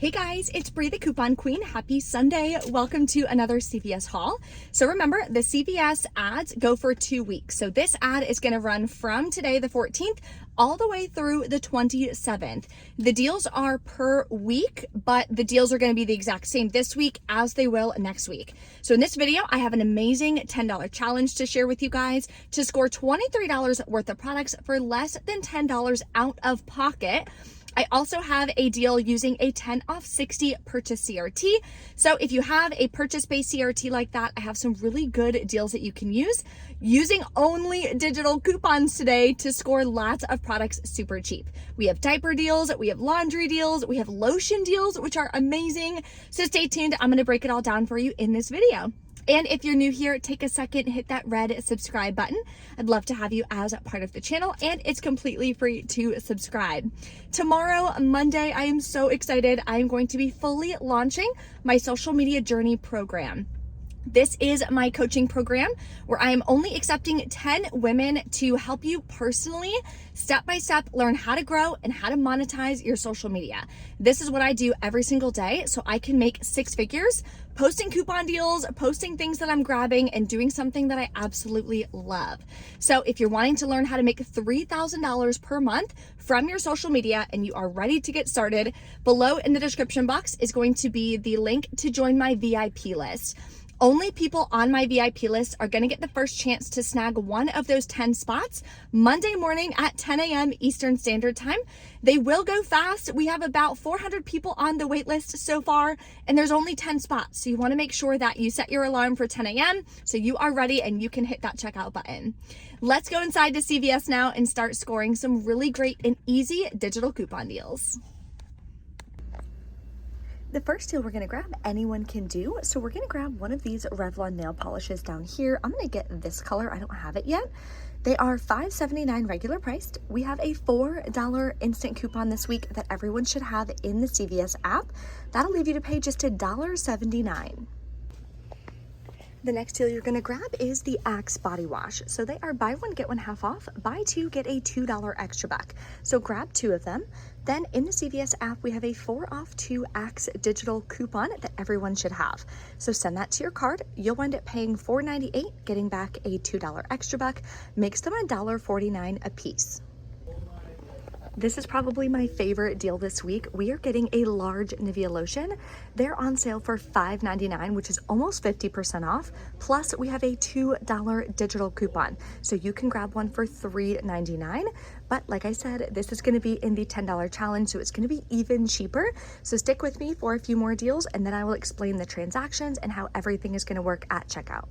Hey guys, it's Bree the Coupon Queen. Happy Sunday. Welcome to another CVS haul. So remember, the CVS ads go for 2 weeks. So this ad is going to run from today, the 14th, all the way through the 27th. The deals are per week, but the deals are going to be the exact same this week as they will next week. So in this video, I have an amazing $10 challenge to share with you guys to score $23 worth of products for less than $10 out of pocket. I also have a deal using a 10 off 60 purchase CRT. So if you have a purchase-based CRT like that, I have some really good deals that you can use using only digital coupons today to score lots of products super cheap. We have diaper deals, we have laundry deals, we have lotion deals, which are amazing. So stay tuned. I'm going to break it all down for you in this video. And if you're new here, take a second, hit that red subscribe button. I'd love to have you as part of the channel, and it's completely free to subscribe. Tomorrow, Monday, I am so excited. I am going to be fully launching my social media journey program. This is my coaching program where I am only accepting 10 women to help you personally, step by step, learn how to grow and how to monetize your social media. This is what I do every single day so I can make 6 figures, posting coupon deals, posting things that I'm grabbing, and doing something that I absolutely love. So if you're wanting to learn how to make $3,000 per month from your social media and you are ready to get started, below in the description box is going to be the link to join my VIP list. Only people on my VIP list are going to get the first chance to snag one of those 10 spots Monday morning at 10 a.m. Eastern Standard Time. They will go fast. We have about 400 people on the wait list so far, and there's only 10 spots. So you want to make sure that you set your alarm for 10 a.m. so you are ready and you can hit that checkout button. Let's go inside to CVS now and start scoring some really great and easy digital coupon deals. The first deal we're going to grab, anyone can do. So we're going to grab one of these Revlon nail polishes down here. I'm going to get this color. I don't have it yet. They are $5.79 regular priced. We have a $4 instant coupon this week that everyone should have in the CVS app. That'll leave you to pay just $1.79. The next deal you're going to grab is the Axe body wash. So they are buy one, get one half off, buy two, get a $2 extra back. So grab 2 of them. Then in the CVS app, we have a 4 off 2 Axe digital coupon that everyone should have. So send that to your card. You'll wind up paying $4.98, getting back a $2 extra buck, makes them $1.49 a piece. This is probably my favorite deal this week. We are getting a large Nivea lotion. They're on sale for $5.99, which is almost 50% off. Plus, we have a $2 digital coupon. So you can grab one for $3.99. But like I said, this is going to be in the $10 challenge, so it's going to be even cheaper. So stick with me for a few more deals, and then I will explain the transactions and how everything is going to work at checkout.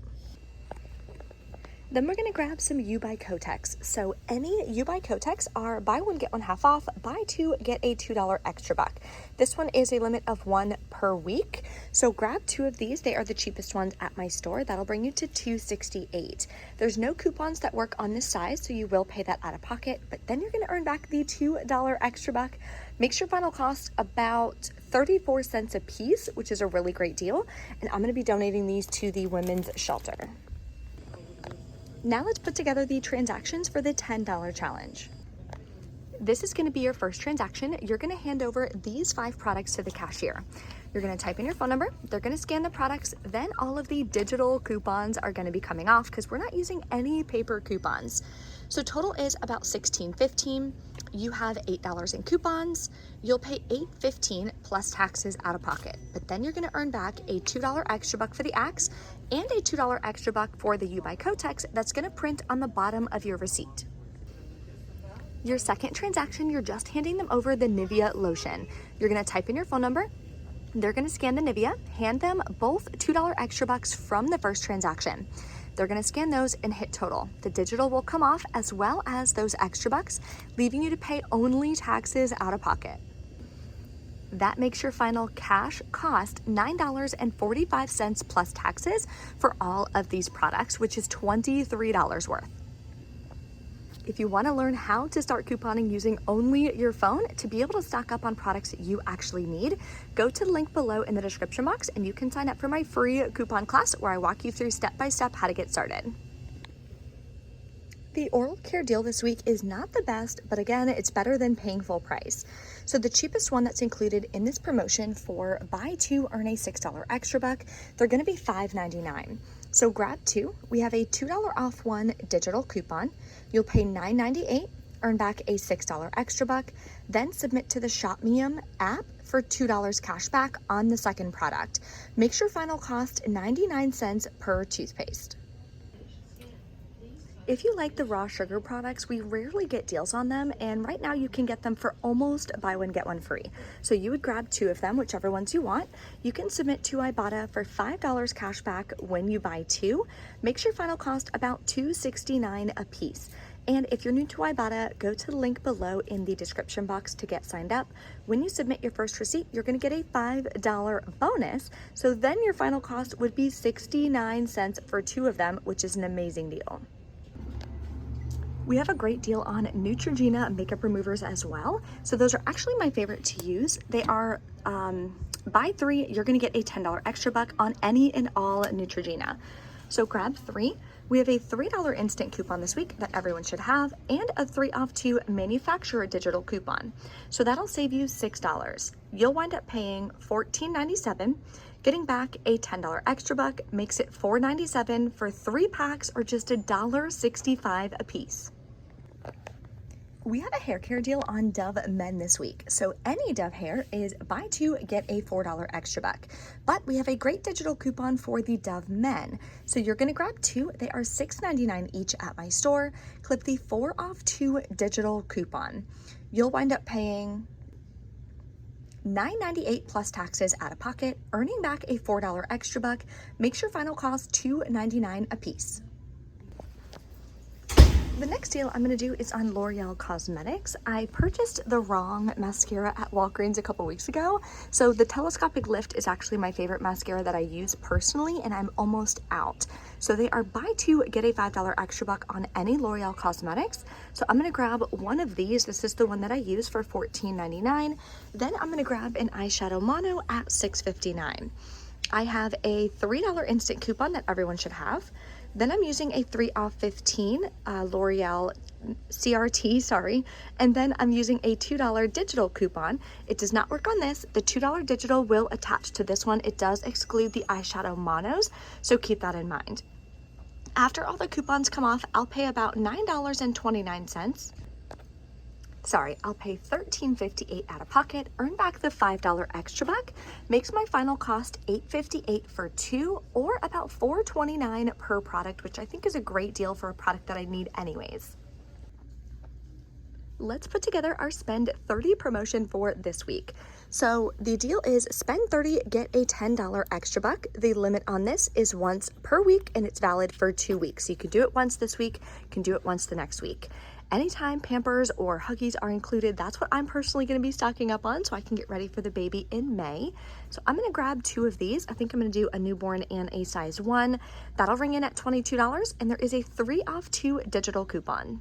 Then we're going to grab some U by Kotex. So any U by Kotex are buy one, get one half off, buy two, get a $2 extra buck. This one is a limit of 1 per week. So grab 2 of these. They are the cheapest ones at my store. That'll bring you to $2.68. There's no coupons that work on this size, so you will pay that out of pocket, but then you're going to earn back the $2 extra buck. Makes your final cost about 34 cents a piece, which is a really great deal. And I'm going to be donating these to the women's shelter. Now let's put together the transactions for the $10 challenge. This is going to be your first transaction. You're going to hand over these 5 products to the cashier. You're going to type in your phone number. They're going to scan the products. Then all of the digital coupons are going to be coming off because we're not using any paper coupons. So total is about $16.15. You have $8 in coupons. You'll pay $8.15 plus taxes out of pocket. But then you're going to earn back a $2 extra buck for the Axe and a $2 extra buck for the U by Kotex that's going to print on the bottom of your receipt. Your second transaction, you're just handing them over the Nivea lotion. You're going to type in your phone number. They're going to scan the Nivea, hand them both $2 extra bucks from the first transaction. They're going to scan those and hit total. The digital will come off as well as those extra bucks, leaving you to pay only taxes out of pocket. That makes your final cash cost $9.45 plus taxes for all of these products, which is $23 worth. If you want to learn how to start couponing using only your phone to be able to stock up on products you actually need, go to the link below in the description box and you can sign up for my free coupon class where I walk you through step by step how to get started. The oral care deal this week is not the best, but again, it's better than paying full price. So the cheapest one that's included in this promotion for buy two, earn a $6 extra buck, they're gonna be $5.99. So grab two. We have a $2 off one digital coupon. You'll pay $9.98, earn back a $6 extra buck, then submit to the Shop Mium app for $2 cash back on the second product. Makes your final cost 99 cents per toothpaste. If you like the raw sugar products, we rarely get deals on them, and right now you can get them for almost buy one, get one free. So you would grab two of them, whichever ones you want. You can submit to Ibotta for $5 cash back when you buy two. Makes your final cost about $2.69 a piece. And if you're new to Ibotta, go to the link below in the description box to get signed up. When you submit your first receipt, you're gonna get a $5 bonus. So then your final cost would be 69 cents for two of them, which is an amazing deal. We have a great deal on Neutrogena makeup removers as well. So those are actually my favorite to use. They are, buy three, you're gonna get a $10 extra buck on any and all Neutrogena. So grab three. We have a $3 instant coupon this week that everyone should have, and a 3 off 2 manufacturer digital coupon. So that'll save you $6. You'll wind up paying $14.97. Getting back a $10 extra buck makes it $4.97 for 3 packs, or just $1.65 a piece. We have a hair care deal on Dove Men this week. So any Dove hair is buy two, get a $4 extra buck. But we have a great digital coupon for the Dove Men. So you're gonna grab two. They are $6.99 each at my store. Clip the 4 off 2 digital coupon. You'll wind up paying $9.98 plus taxes out of pocket, earning back a $4 extra buck. Makes your final cost $2.99 a piece. The next deal I'm going to do is on L'Oreal Cosmetics. I purchased the wrong mascara at Walgreens a couple weeks ago. So the telescopic lift is actually my favorite mascara that I use personally, and I'm almost out. So they are buy two, get a $5 extra buck on any L'Oreal Cosmetics. So I'm going to grab one of these. This is the one that I use for $14.99. Then I'm going to grab an eyeshadow mono at $6.59. I have a $3 instant coupon that everyone should have. Then I'm using a 3 off 15 L'Oreal CRT, and then I'm using a $2 digital coupon. It does not work on this. The $2 digital will attach to this one. It does exclude the eyeshadow monos, so keep that in mind. After all the coupons come off, I'll pay about $9.29. I'll pay $13.58 out of pocket, earn back the $5 extra buck, makes my final cost $8.58 for two, or about $4.29 per product, which I think is a great deal for a product that I need anyways. Let's put together our spend 30 promotion for this week. So the deal is spend 30, get a $10 extra buck. The limit on this is once per week, and it's valid for 2 weeks. You can do it once this week, you can do it once the next week. Anytime Pampers or Huggies are included, that's what I'm personally going to be stocking up on so I can get ready for the baby in May. So I'm going to grab 2 of these. I think I'm going to do a newborn and a size 1. That'll ring in at $22, and there is a 3 off 2 digital coupon.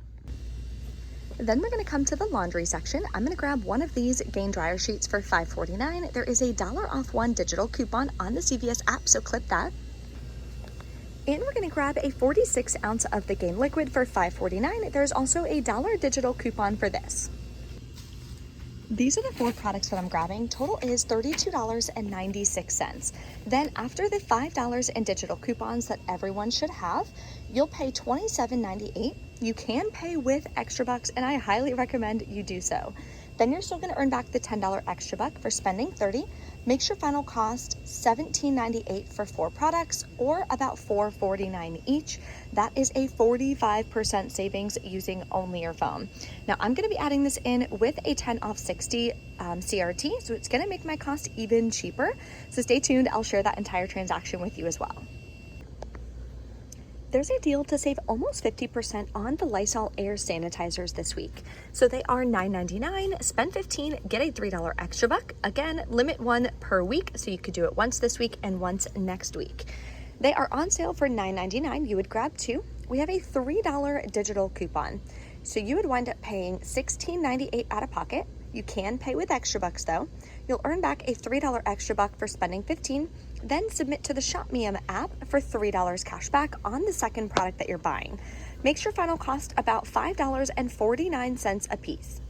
Then we're going to come to the laundry section. I'm going to grab one of these Gain dryer sheets for $5.49. There is a $1 off 1 digital coupon on the CVS app, so clip that. And we're going to grab a 46 ounce of the Gain liquid for $5.49. There's also a $1 digital coupon for this. These are the 4 products that I'm grabbing. Total is $32.96. Then after the $5 in digital coupons that everyone should have, you'll pay $27.98. You can pay with extra bucks, and I highly recommend you do so. Then you're still going to earn back the $10 extra buck for spending 30. Makes your final cost $17.98 for 4 products, or about $4.49 each. That is a 45% savings using only your phone. Now I'm going to be adding this in with a 10 off 60 CRT, so it's going to make my cost even cheaper. So stay tuned. I'll share that entire transaction with you as well. There's a deal to save almost 50% on the Lysol air sanitizers this week. So they are $9.99, spend $15, get a $3 extra buck. Again, limit 1 per week, so you could do it once this week and once next week. They are on sale for $9.99. You would grab 2. We have a $3 digital coupon. So you would wind up paying $16.98 out of pocket. You can pay with extra bucks though. You'll earn back a $3 extra buck for spending $15. Then submit to the Shop Mium app for $3 cash back on the second product that you're buying. Makes your final cost about $5.49 a piece.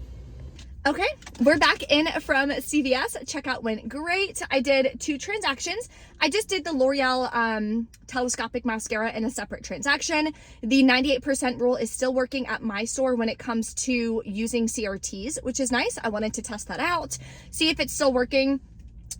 Okay, we're back in from CVS. Checkout went great. I did 2 transactions. I just did the L'Oreal telescopic mascara in a separate transaction. The 98% rule is still working at my store when it comes to using CRTs, which is nice. I wanted to test that out, see if it's still working.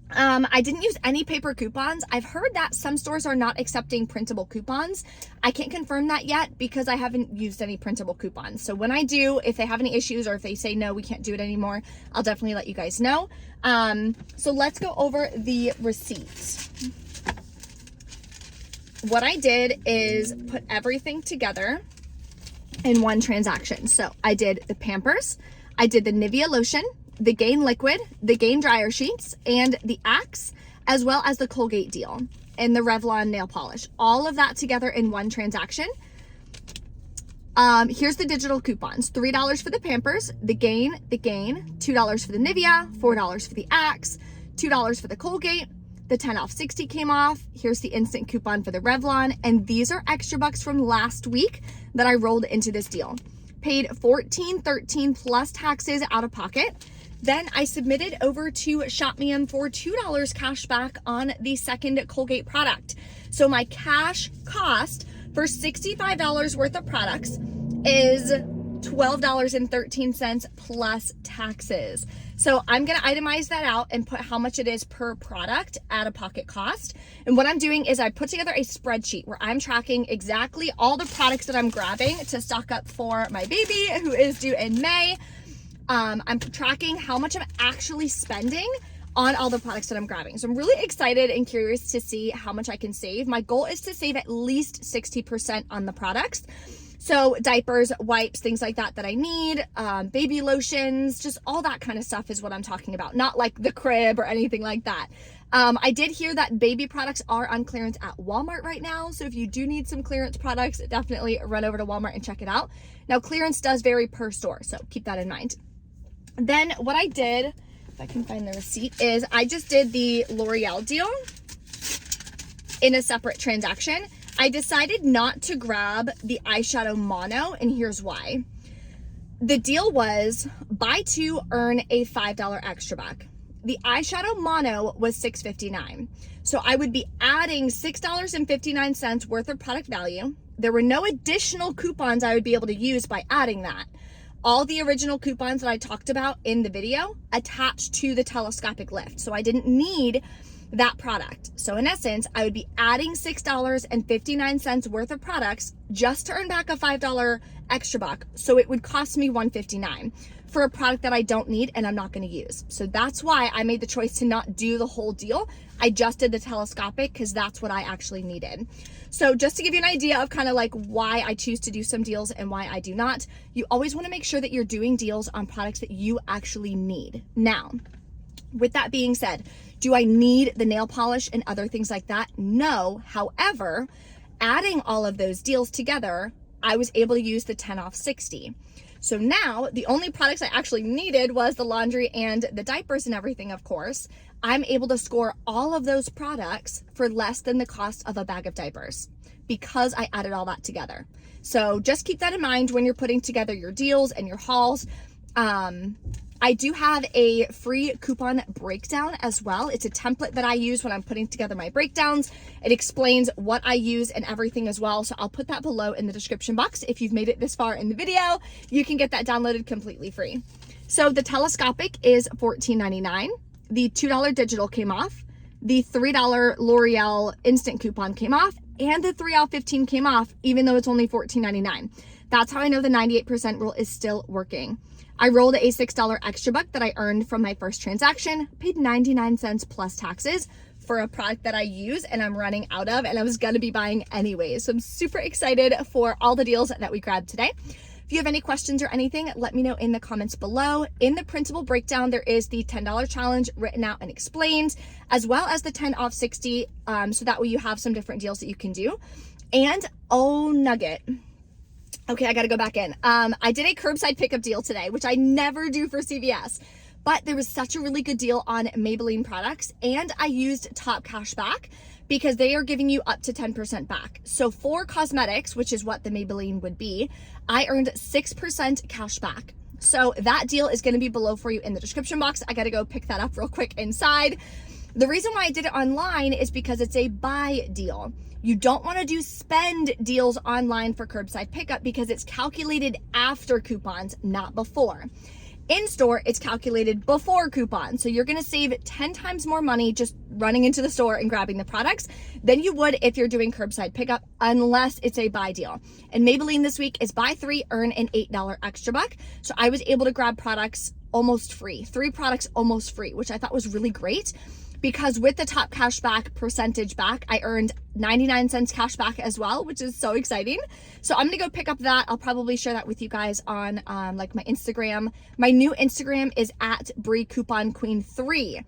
I didn't use any paper coupons. I've heard that some stores are not accepting printable coupons. I can't confirm that yet because I haven't used any printable coupons. So when I do, if they have any issues or if they say, no, we can't do it anymore, I'll definitely let you guys know. So let's go over the receipts. What I did is put everything together in one transaction. So I did the Pampers, I did the Nivea lotion, the Gain liquid, the Gain dryer sheets, and the Axe, as well as the Colgate deal and the Revlon nail polish. All of that together in one transaction. Here's the digital coupons. $3 for the Pampers, the Gain, $2 for the Nivea, $4 for the Axe, $2 for the Colgate. The 10 off 60 came off. Here's the instant coupon for the Revlon. And these are extra bucks from last week that I rolled into this deal. Paid $14.13 plus taxes out of pocket. Then I submitted over to ShopMeum for $2 cash back on the second Colgate product. So my cash cost for $65 worth of products is $12.13 plus taxes. So I'm going to itemize that out and put how much it is per product at a pocket cost. And what I'm doing is I put together a spreadsheet where I'm tracking exactly all the products that I'm grabbing to stock up for my baby who is due in May. I'm tracking how much I'm actually spending on all the products that I'm grabbing. So I'm really excited and curious to see how much I can save. My goal is to save at least 60% on the products. So diapers, wipes, things like that I need, baby lotions, just all that kind of stuff is what I'm talking about. Not like the crib or anything like that. I did hear that baby products are on clearance at Walmart right now. So if you do need some clearance products, definitely run over to Walmart and check it out. Now clearance does vary per store, so keep that in mind. Then what I did, if I can find the receipt, is I just did the L'Oreal deal in a separate transaction. I decided not to grab the eyeshadow mono, and here's why. The deal was buy 2, earn a $5 extra back. The eyeshadow mono was $6.59. So I would be adding $6.59 worth of product value. There were no additional coupons I would be able to use by adding that. All the original coupons that I talked about in the video attached to the telescopic lift. So I didn't need that product. So in essence, I would be adding $6.59 worth of products just to earn back a $5 extra buck. So it would cost me $1.59 for a product that I don't need and I'm not going to use. So that's why I made the choice to not do the whole deal. I just did the telescopic because that's what I actually needed. So just to give you an idea of kind of like why I choose to do some deals and why I do not, you always want to make sure that you're doing deals on products that you actually need. Now, with that being said, do I need the nail polish and other things like that? No. However, adding all of those deals together, I was able to use the 10 off 60. So now the only products I actually needed was the laundry and the diapers and everything, of course. I'm able to score all of those products for less than the cost of a bag of diapers because I added all that together. So just keep that in mind when you're putting together your deals and your hauls. I do have a free coupon breakdown as well. It's a template that I use when I'm putting together my breakdowns. It explains what I use and everything as well. So I'll put that below in the description box. If you've made it this far in the video, you can get that downloaded completely free. So the telescopic is $14.99. The $2 digital came off. The $3 L'Oreal instant coupon came off. And the 3 off 15 came off, even though it's only $14.99. That's how I know the 98% rule is still working. I rolled a $6 extra buck that I earned from my first transaction, paid 99 cents plus taxes for a product that I use and I'm running out of and I was gonna be buying anyways. So I'm super excited for all the deals that we grabbed today. If you have any questions or anything, let me know in the comments below. In the printable breakdown, there is the $10 challenge written out and explained, as well as the 10 off 60, so that way you have some different deals that you can do. And oh nugget. Okay, I gotta go back in. I did a curbside pickup deal today, which I never do for CVS, but there was such a really good deal on Maybelline products and I used top cash back because they are giving you up to 10% back. So for cosmetics, which is what the Maybelline would be, I earned 6% cash back. So that deal is going to be below for you in the description box. I got to go pick that up real quick inside. The reason why I did it online is because it's a buy deal. You don't want to do spend deals online for curbside pickup because it's calculated after coupons, not before. In store, it's calculated before coupons. So you're going to save 10 times more money just running into the store and grabbing the products than you would if you're doing curbside pickup, unless it's a buy deal. And Maybelline this week is buy 3, earn an $8 extra buck. So I was able to grab products almost free, 3 products almost free, which I thought was really great. Because with the top cash back percentage back, I earned 99 cents cash back as well, which is so exciting. So I'm gonna go pick up that. I'll probably share that with you guys on like my Instagram. My new Instagram is at Brie Coupon Queen 3.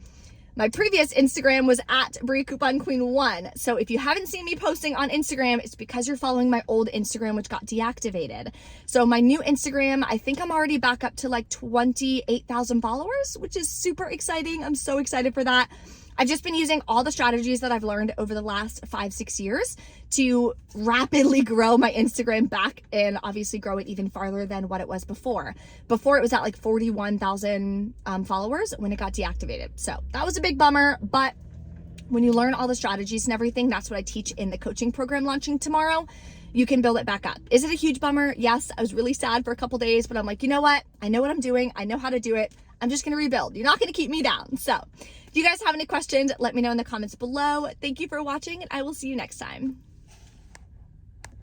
My previous Instagram was at Brie Coupon Queen 1. So if you haven't seen me posting on Instagram, it's because you're following my old Instagram, which got deactivated. So my new Instagram, I think I'm already back up to like 28,000 followers, which is super exciting. I'm so excited for that. I've just been using all the strategies that I've learned over the last 5-6 years to rapidly grow my Instagram back and obviously grow it even farther than what it was before. Before it was at like 41,000 followers when it got deactivated. So that was a big bummer, but when you learn all the strategies and everything, that's what I teach in the coaching program launching tomorrow. You can build it back up. Is it a huge bummer? Yes, I was really sad for a couple days, but I'm like, you know what? I know what I'm doing. I know how to do it. I'm just going to rebuild. You're not going to keep me down. So if you guys have any questions, let me know in the comments below. Thank you for watching, and I will see you next time.